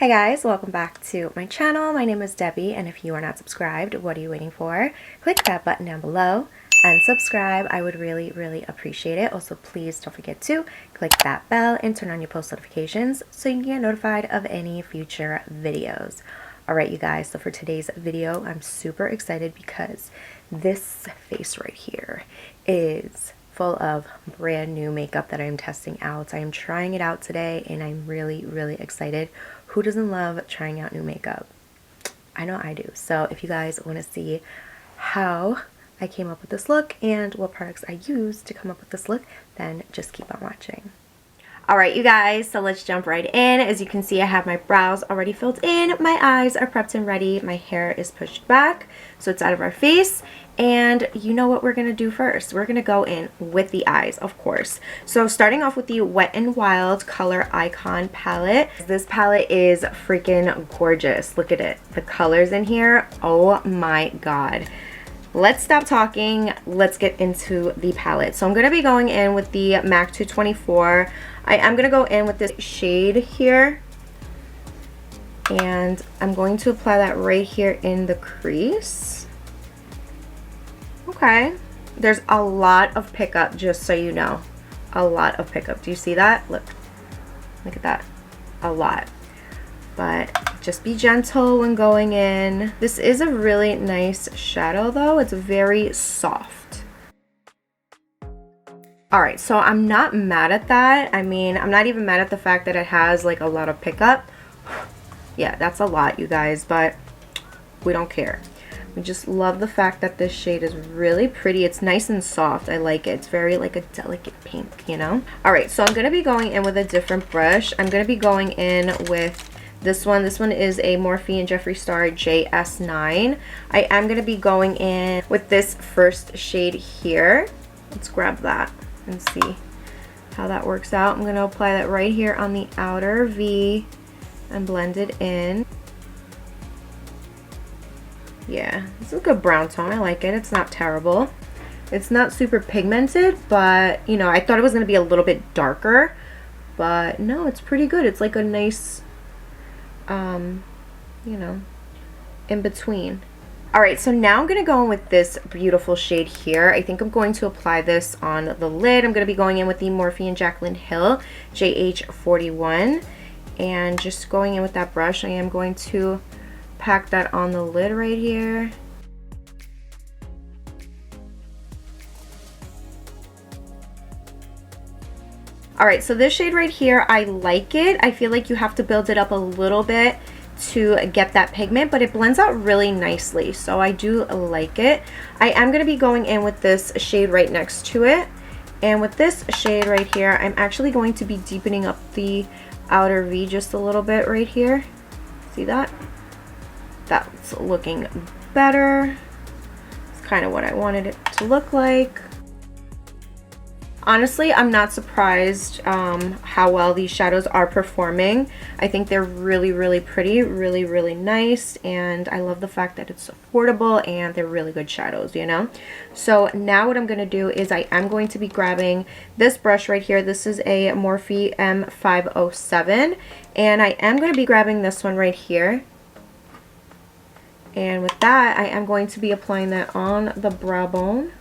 Hey guys, welcome back to my channel. My name is Debbie, and if you are not subscribed, what are you waiting for? Click that button down below and subscribe. I would really appreciate it. Also, please don't forget to click that bell and turn on your post notifications so you can get notified of any future videos. Alright you guys, so for today's video, I'm super excited because this face right here is full of brand new makeup that I'm testing out. I am trying it out today and I'm really excited. Who doesn't love trying out new makeup? I know I do. So if you guys want to see how I came up with this look and what products I used to come up with this look, then just keep on watching. Alright you guys, so let's jump right in. As you can see, I have my brows already filled in, my eyes are prepped and ready, my hair is pushed back so it's out of our face, and you know what we're going to do first. We're going to go in with the eyes, of course. So starting off with the Wet n Wild Color Icon palette. This palette is freaking gorgeous. Look at it. The colors in here, oh my god. Let's stop talking. Let's get into the palette. So I'm going to be going in with the MAC 224. I am going to go in with this shade here. And I'm going to apply that right here in the crease. Okay. There's a lot of pickup, just so you know. A lot of pickup. Do you see that? Look. Look at that. A lot. But just be gentle when going in. This is a really nice shadow though. It's very soft. Alright, so I'm not mad at that. I mean, I'm not even mad at the fact that it has like a lot of pickup. Yeah, that's a lot, you guys, but we don't care. We just love the fact that this shade is really pretty. It's nice and soft. I like it. It's very like a delicate pink, you know? Alright, so I'm going to be going in with a different brush. I'm going to be going in with this one. This one is a Morphe and Jeffree Star JS9. I am going to be going in with this first shade here. Let's grab that and see how that works out. I'm going to apply that right here on the outer V and blend it in. Yeah, it's a good brown tone. I like it. It's not terrible. It's not super pigmented, but you know, I thought it was going to be a little bit darker, but no, it's pretty good. It's like a nice you know, in between. Alright, so now I'm going to go in with this beautiful shade here. I think I'm going to apply this on the lid. I'm going to be going in with the Morphe and Jaclyn Hill JH41 and just going in with that brush. I am going to pack that on the lid right here. Alright, so this shade right here, I like it. I feel like you have to build it up a little bit to get that pigment, but it blends out really nicely, so I do like it. I am going to be going in with this shade right next to it, and with this shade right here, I'm actually going to be deepening up the outer V just a little bit right here. See that? That's looking better. It's kind of what I wanted it to look like. Honestly, I'm not surprised how well these shadows are performing. I think they're really pretty, really nice, and I love the fact that it's affordable and they're really good shadows, you know? So now what I'm going to do is I am going to be grabbing this brush right here. This is a Morphe M507, and I am going to be grabbing this one right here. And with that, I am going to be applying that on the brow bone.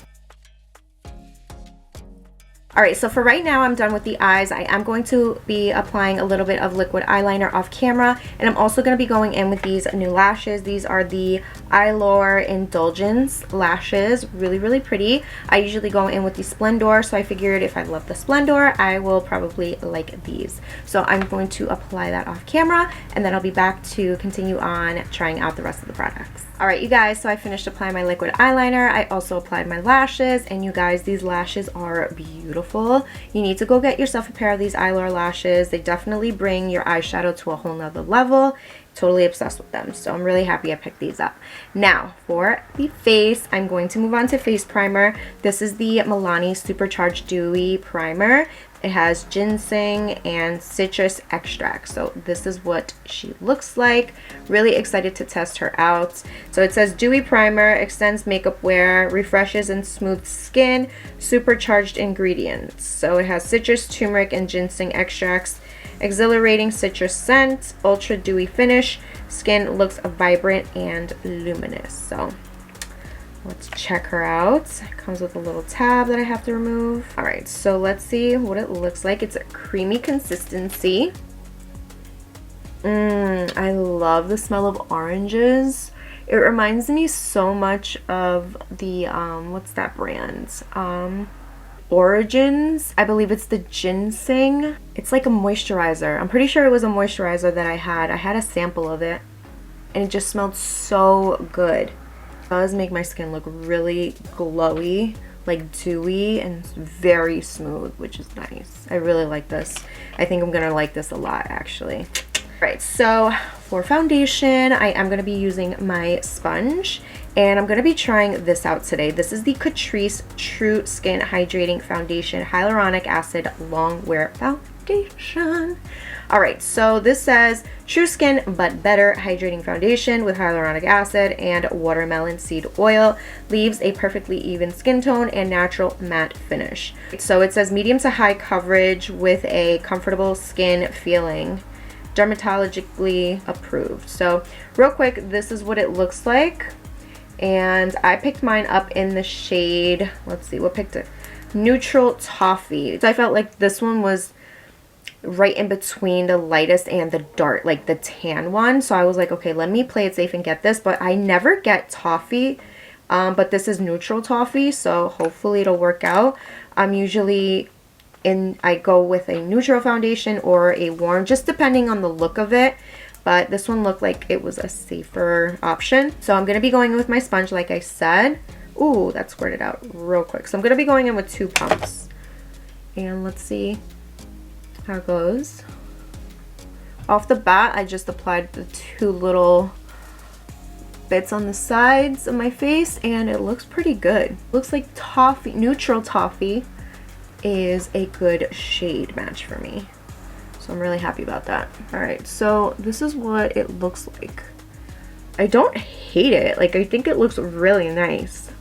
Alright, so for right now, I'm done with the eyes. I am going to be applying a little bit of liquid eyeliner off camera, and I'm also going to be going in with these new lashes. These are the Eylure Indulgence lashes. Really pretty. I usually go in with the Splendor, so I figured if I love the Splendor, I will probably like these. So I'm going to apply that off camera, and then I'll be back to continue on trying out the rest of the products. Alright you guys, so I finished applying my liquid eyeliner. I also applied my lashes, and you guys, these lashes are beautiful. You need to go get yourself a pair of these Eylure lashes. They definitely bring your eyeshadow to a whole nother level. Totally obsessed with them, so I'm really happy I picked these up. Now for the face, I'm going to move on to face primer. This is the Milani Supercharged Dewy Primer. It has ginseng and citrus extract. So this is what she looks like. Really excited to test her out. So it says dewy primer, extends makeup wear, refreshes and smooths skin, supercharged ingredients. So it has citrus, turmeric, and ginseng extracts. Exhilarating citrus scent, ultra dewy finish. Skin looks vibrant and luminous. So let's check her out. It comes with a little tab that I have to remove. All right, so let's see what it looks like. It's a creamy consistency. I love the smell of oranges. It reminds me so much of the, what's that brand? Origins. I believe it's the ginseng. It's like a moisturizer. I'm pretty sure it was a moisturizer that I had. I had a sample of it and it just smelled so good. It does make my skin look really glowy, like dewy and very smooth, which is nice. I really like this. I think I'm gonna like this a lot actually. Right, so for foundation, I am going to be using my sponge, and I'm going to be trying this out today. This is the Catrice True Skin Hydrating Foundation Hyaluronic Acid Long Wear Foundation. All right, so this says True Skin But Better Hydrating Foundation with hyaluronic acid and watermelon seed oil. Leaves a perfectly even skin tone and natural matte finish. So it says medium to high coverage with a comfortable skin feeling. Dermatologically approved. So real quick, this is what it looks like, and I picked mine up in the shade, let's see, what picked it? Neutral Toffee. So I felt like this one was right in between the lightest and the dark, like the tan one. So I was like, okay, let me play it safe and get this, but I never get Toffee, but this is Neutral Toffee, so hopefully it'll work out. I'm usually I go with a neutral foundation or a warm, just depending on the look of it, but this one looked like it was a safer option. So I'm going to be going in with my sponge like I said. Ooh, that squirted out real quick. So I'm going to be going in with 2 pumps, and let's see how it goes. Off the bat, I just applied the 2 little bits on the sides of my face, and it looks pretty good. Looks like Toffee, Neutral Toffee is a good shade match for me, so I'm really happy about that. All right, so this is what it looks like. I don't hate it. Like, I think it looks really nice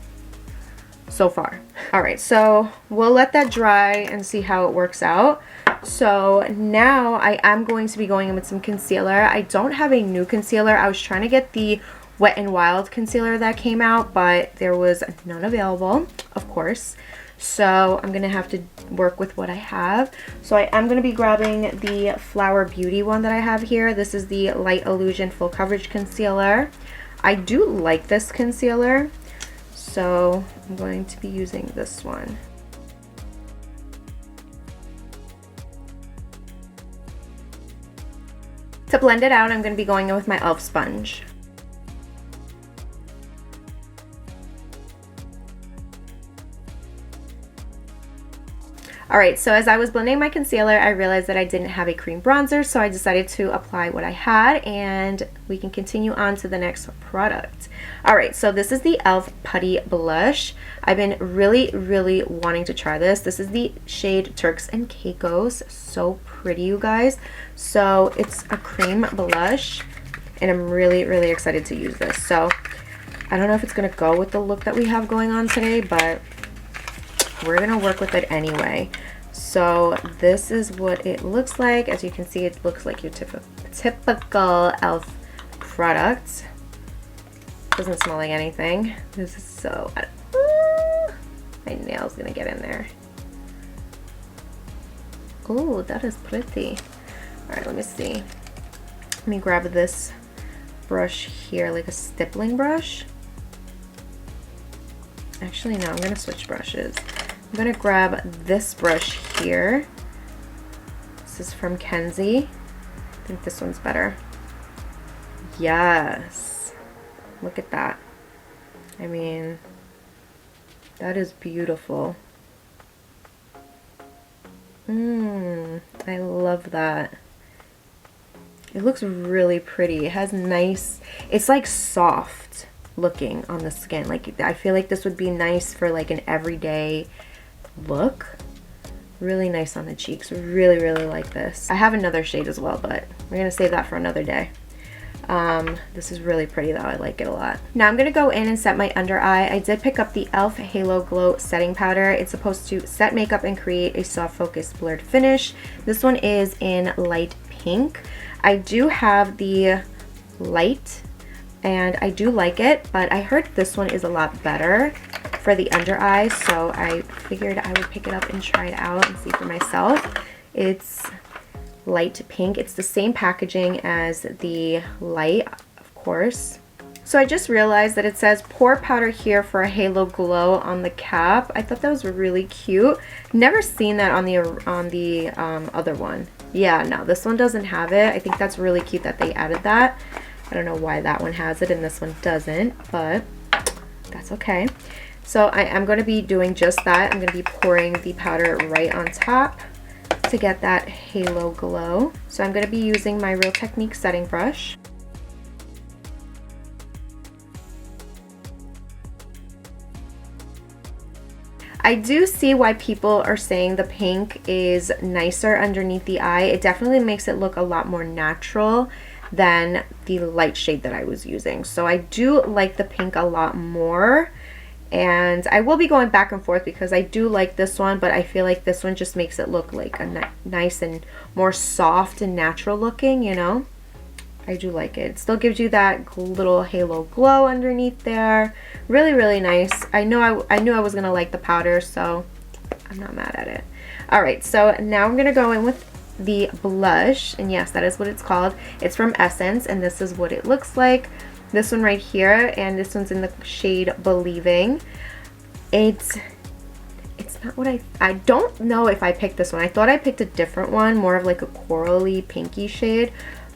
so far. All right, so we'll let that dry and see how it works out. So now I am going to be going in with some concealer. I don't have a new concealer. I was trying to get the Wet n Wild concealer that came out, but there was none available, of course. So I'm gonna have to work with what I have. So I am gonna be grabbing the Flower Beauty one that I have here. This is the Light Illusion Full Coverage Concealer. I do like this concealer, so I'm going to be using this one. To blend it out, I'm gonna be going in with my e.l.f. sponge. Alright, so as I was blending my concealer, I realized that I didn't have a cream bronzer, so I decided to apply what I had, and we can continue on to the next product. Alright, so this is the e.l.f. Putty Blush. I've been really wanting to try this. This is the shade Turks and Caicos. So pretty, you guys. So it's a cream blush, and I'm really excited to use this. So I don't know if it's going to go with the look that we have going on today, but we're gonna work with it anyway. So this is what it looks like. As you can see, it looks like your typical e.l.f. product. Doesn't smell like anything. This is so my nail's gonna get in there. Oh, that is pretty. All right, let me see. Let me grab this brush here, like a stippling brush. Actually, no, I'm gonna switch brushes. I'm gonna grab this brush here. This is from Kenzie. I think this one's better. Yes. Look at that. I mean, that is beautiful. I love that. It looks really pretty. It has nice, it's like soft looking on the skin. Like, I feel like this would be nice for like an everyday look. Really nice on the cheeks. Really like this. I have another shade as well, but we're gonna save that for another day. This is really pretty though. I like it a lot. Now I'm going to go in and set my under eye. I did pick up the e.l.f. Halo Glow Setting Powder. It's supposed to set makeup and create a soft focused blurred finish. This one is in light pink. I do have the light and I do like it, but I heard this one is a lot better for the under eye, so I figured I would pick it up and try it out and see for myself. It's light pink. It's the same packaging as the light, of course. So I just realized that it says pour powder here for a halo glow on the cap. I thought that was really cute. Never seen that on the other one. Yeah, no, this one doesn't have it. I think that's really cute that they added that. I don't know why that one has it and this one doesn't, but that's okay. So I am going to be doing just that. I'm going to be pouring the powder right on top to get that halo glow. So I'm going to be using my Real Technique setting brush. I do see why people are saying the pink is nicer underneath the eye. It definitely makes it look a lot more natural than the light shade that I was using. So I do like the pink a lot more. And I will be going back and forth because I do like this one, but I feel like this one just makes it look like a nice and more soft and natural looking, you know? I do like it. It still gives you that little halo glow underneath there. Really, really nice. I knew I was gonna like the powder, so I'm not mad at it. All right, so now I'm gonna go in with the blush, and yes, that is what it's called. It's from Essence, and this is what it looks like. This one right here, and this one's in the shade Believing. It's not what I don't know if I picked this one. I thought I picked a different one, more of like a corally pinky shade,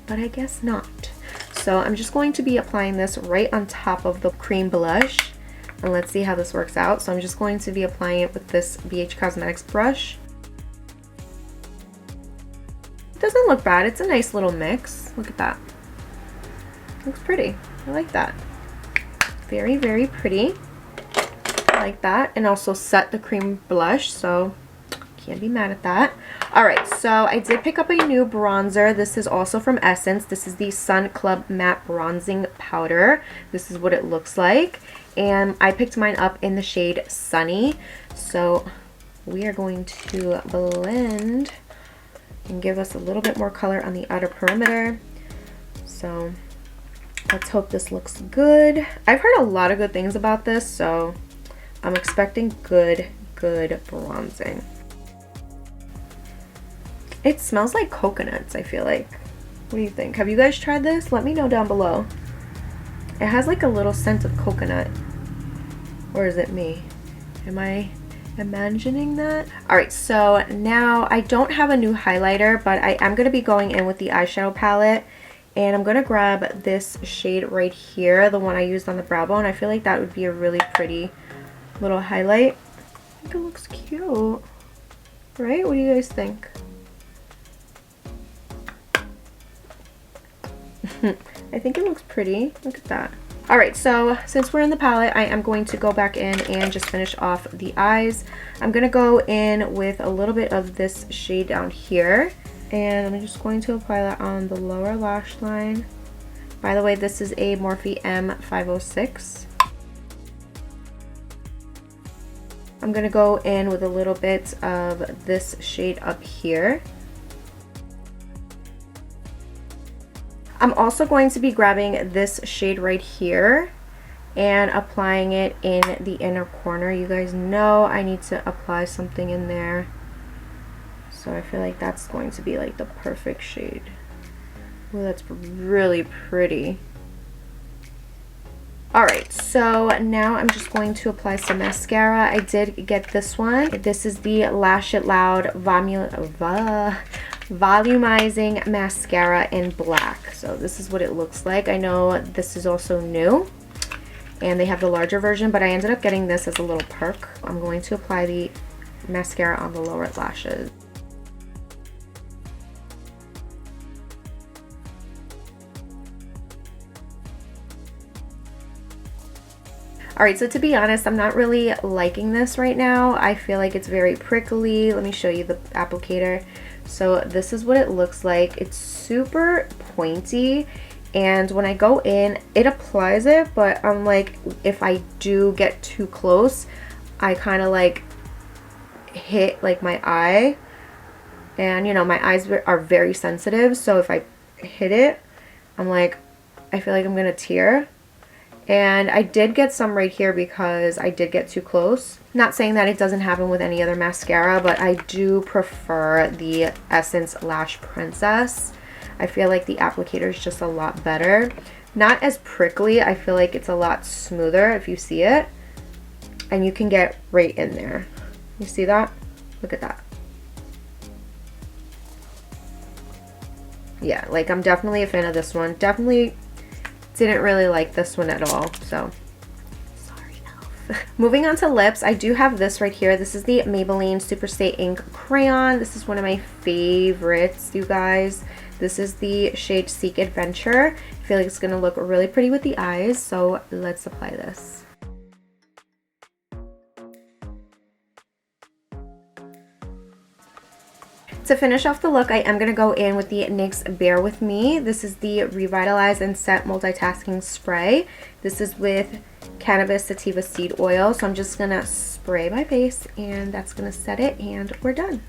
but I guess not. So I'm just going to be applying this right on top of the cream blush, and let's see how this works out. So I'm just going to be applying it with this BH Cosmetics brush. It doesn't look bad. It's a nice little mix. Look at that. Looks pretty. I like that. Very, very pretty. I like that. And also set the cream blush, so can't be mad at that. Alright, so I did pick up a new bronzer. This is also from Essence. This is the Sun Club Matte Bronzing Powder. This is what it looks like. And I picked mine up in the shade Sunny. So we are going to blend and give us a little bit more color on the outer perimeter. So let's hope this looks good. I've heard a lot of good things about this, so I'm expecting good bronzing. It smells like coconuts, I feel like. What do you think? Have you guys tried this? Let me know down below. It has like a little scent of coconut. Or is it me? Am I imagining that? Alright, so now I don't have a new highlighter, but I am going to be going in with the eyeshadow palette. And I'm going to grab this shade right here, the one I used on the brow bone. I feel like that would be a really pretty little highlight. I think it looks cute. Right? What do you guys think? I think it looks pretty. Look at that. Alright, so since we're in the palette, I am going to go back in and just finish off the eyes. I'm going to go in with a little bit of this shade down here. And I'm just going to apply that on the lower lash line. By the way, this is a Morphe M506. I'm going to go in with a little bit of this shade up here. I'm also going to be grabbing this shade right here and applying it in the inner corner. You guys know I need to apply something in there. So I feel like that's going to be like the perfect shade. Oh, that's really pretty. Alright, so now I'm just going to apply some mascara. I did get this one. This is the Lash It Loud Volumizing Mascara in black. So this is what it looks like. I know this is also new. And they have the larger version, but I ended up getting this as a little perk. I'm going to apply the mascara on the lower lashes. Alright, so to be honest, I'm not really liking this right now. I feel like it's very prickly. Let me show you the applicator. So this is what it looks like. It's super pointy and when I go in, it applies it, but I'm like, if I do get too close, I kind of like hit like my eye, and you know, my eyes are very sensitive, so if I hit it, I'm like, I feel like I'm gonna tear. And I did get some right here because I did get too close. Not saying that it doesn't happen with any other mascara, but I do prefer the Essence Lash Princess. I feel like the applicator is just a lot better. Not as prickly. I feel like it's a lot smoother if you see it. And you can get right in there. You see that? Look at that. Yeah, like I'm definitely a fan of this one. Definitely didn't really like this one at all, so sorry, Elf. Moving on to lips, I do have this right here. This is the Maybelline Superstay Ink Crayon. This is one of my favorites, you guys. This is the shade Seek Adventure. I feel like it's gonna look really pretty with the eyes, so let's apply this. To finish off the look, I am going to go in with the NYX Bear With Me. This is the Revitalize and Set Multitasking Spray. This is with Cannabis Sativa Seed Oil. So I'm just going to spray my face, and that's going to set it, and we're done.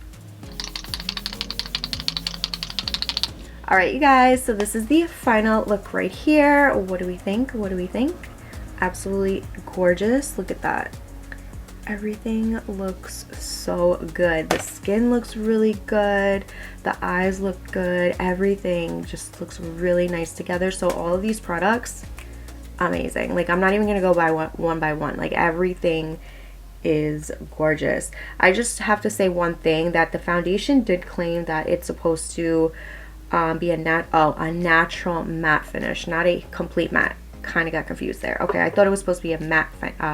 Alright, you guys, so this is the final look right here. What do we think? What do we think? Absolutely gorgeous. Look at that. Everything looks so good. The skin looks really good. The eyes look good. Everything just looks really nice together. So all of these products, amazing. Like, I'm not even gonna go by one by one. Like, everything is gorgeous. I just have to say one thing, that the foundation did claim that it's supposed to be a natural matte finish, not a complete matte. Kind of got confused there. Okay, I thought it was supposed to be a matte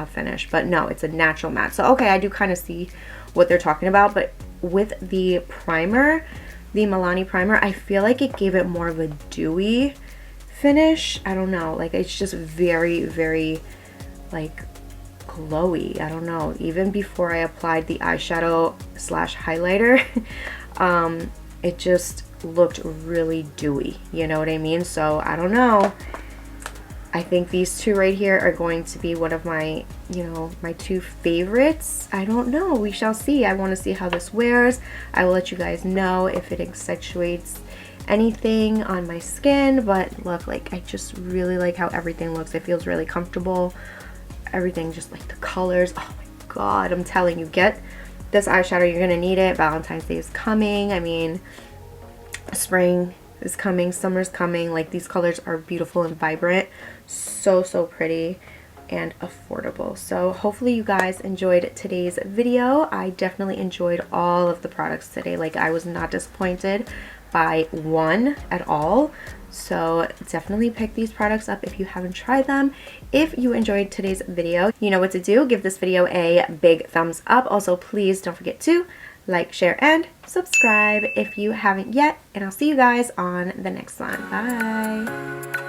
finish, but no, it's a natural matte. So okay, I do kind of see what they're talking about, but with the primer, the Milani primer, I feel like it gave it more of a dewy finish. I don't know, like it's just very, very like glowy. I don't know, even before I applied the eyeshadow slash highlighter, it just looked really dewy, you know what I mean? So I don't know. I think these two right here are going to be one of my, you know, my two favorites. I don't know. We shall see. I want to see how this wears. I will let you guys know if it accentuates anything on my skin. But look, like, I just really like how everything looks. It feels really comfortable. Everything, just like the colors. Oh my God, I'm telling you, get this eyeshadow. You're going to need it. Valentine's Day is coming. I mean, spring is coming, summer's coming. Like, these colors are beautiful and vibrant, so pretty and affordable. So hopefully you guys enjoyed today's video. I definitely enjoyed all of the products today. Like, I was not disappointed by one at all. So definitely pick these products up if you haven't tried them. If you enjoyed today's video, you know what to do. Give this video a big thumbs up. Also, please don't forget to like, share, and subscribe if you haven't yet. And I'll see you guys on the next one. Bye.